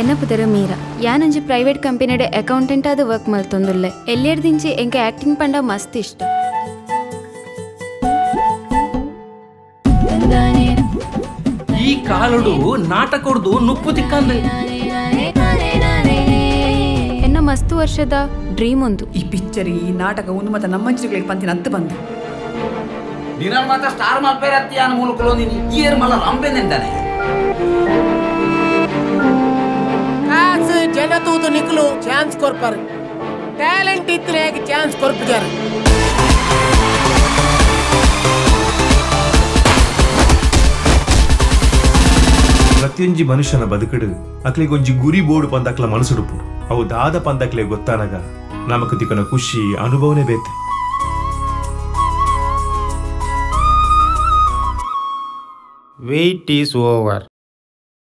ಎನ್ನ ಪುದರ Meera ಯಾನೊಂಜಿ private ಕಂಪನಿಡೆ accountant ಆದ work ಮಲ್ತೊಂದುಲ್ಲೆ ಎಲ್ಲಿಯರ್ದಿಂಚಿ ಎಂಕ acting ಪಂಡ ಮಸ್ತ್ ಇಷ್ಟ. ಈ ಕಾಲುಡು ನಾಟಕ ಹೊಡೆದು ನುಪ್ಪು ತಿಕ್ಕಂದು ಎನ್ನ ಮಸ್ತ್ ವರ್ಷದ ಡ್ರೀಮ್ ಒಂದು ಈ ಪಿಕ್ಚರ್ ಈ ನಾಟಕ ಒಂದು ಮತ್ತೆ ನಮ್ಮಂಚಿಗಳಿಗೆ ಪಂತಿನ ಹತ್ತು ಬಂದು ದಿನ ಮಾತ್ರ ಸ್ಟಾರ್ ಮಲ್ಪೇರ ಅತ್ತಿಯಾನ ಮೂಲಕ ಇಯರ್ ಮಲ್ಲ ರಂಬೆನೆಂತಾನೆ ಕಾಸು ಜನ ತೂತು ನಿಕ್ಲು ಚಾನ್ಸ್ ಕೊರ್ಪರ್ ಟ್ಯಾಲೆಂಟ್ ಇದ್ರೆ ಚಾನ್ಸ್ ಕೊರ್ಪಿದ್ದಾರೆ. ಪ್ರತಿಯೊಂಜಿ ಮನುಷ್ಯನ ಬದುಕಡು ಅಕ್ಲಿಗೆ ಒಂಜಿ ಗುರಿ ಬೋರ್ಡು ಪಂದಕ್ಲ ಮನಸ್ಸುಡುಪು ಅವು ದಾದ ಪಂದಕ್ಲೆ ಗೊತ್ತಾನಗ ನಮಕ್ ತಿಕ್ಕನ ಖುಷಿ ಅನುಭವನೇ ಬೇತೆ. Wait is over.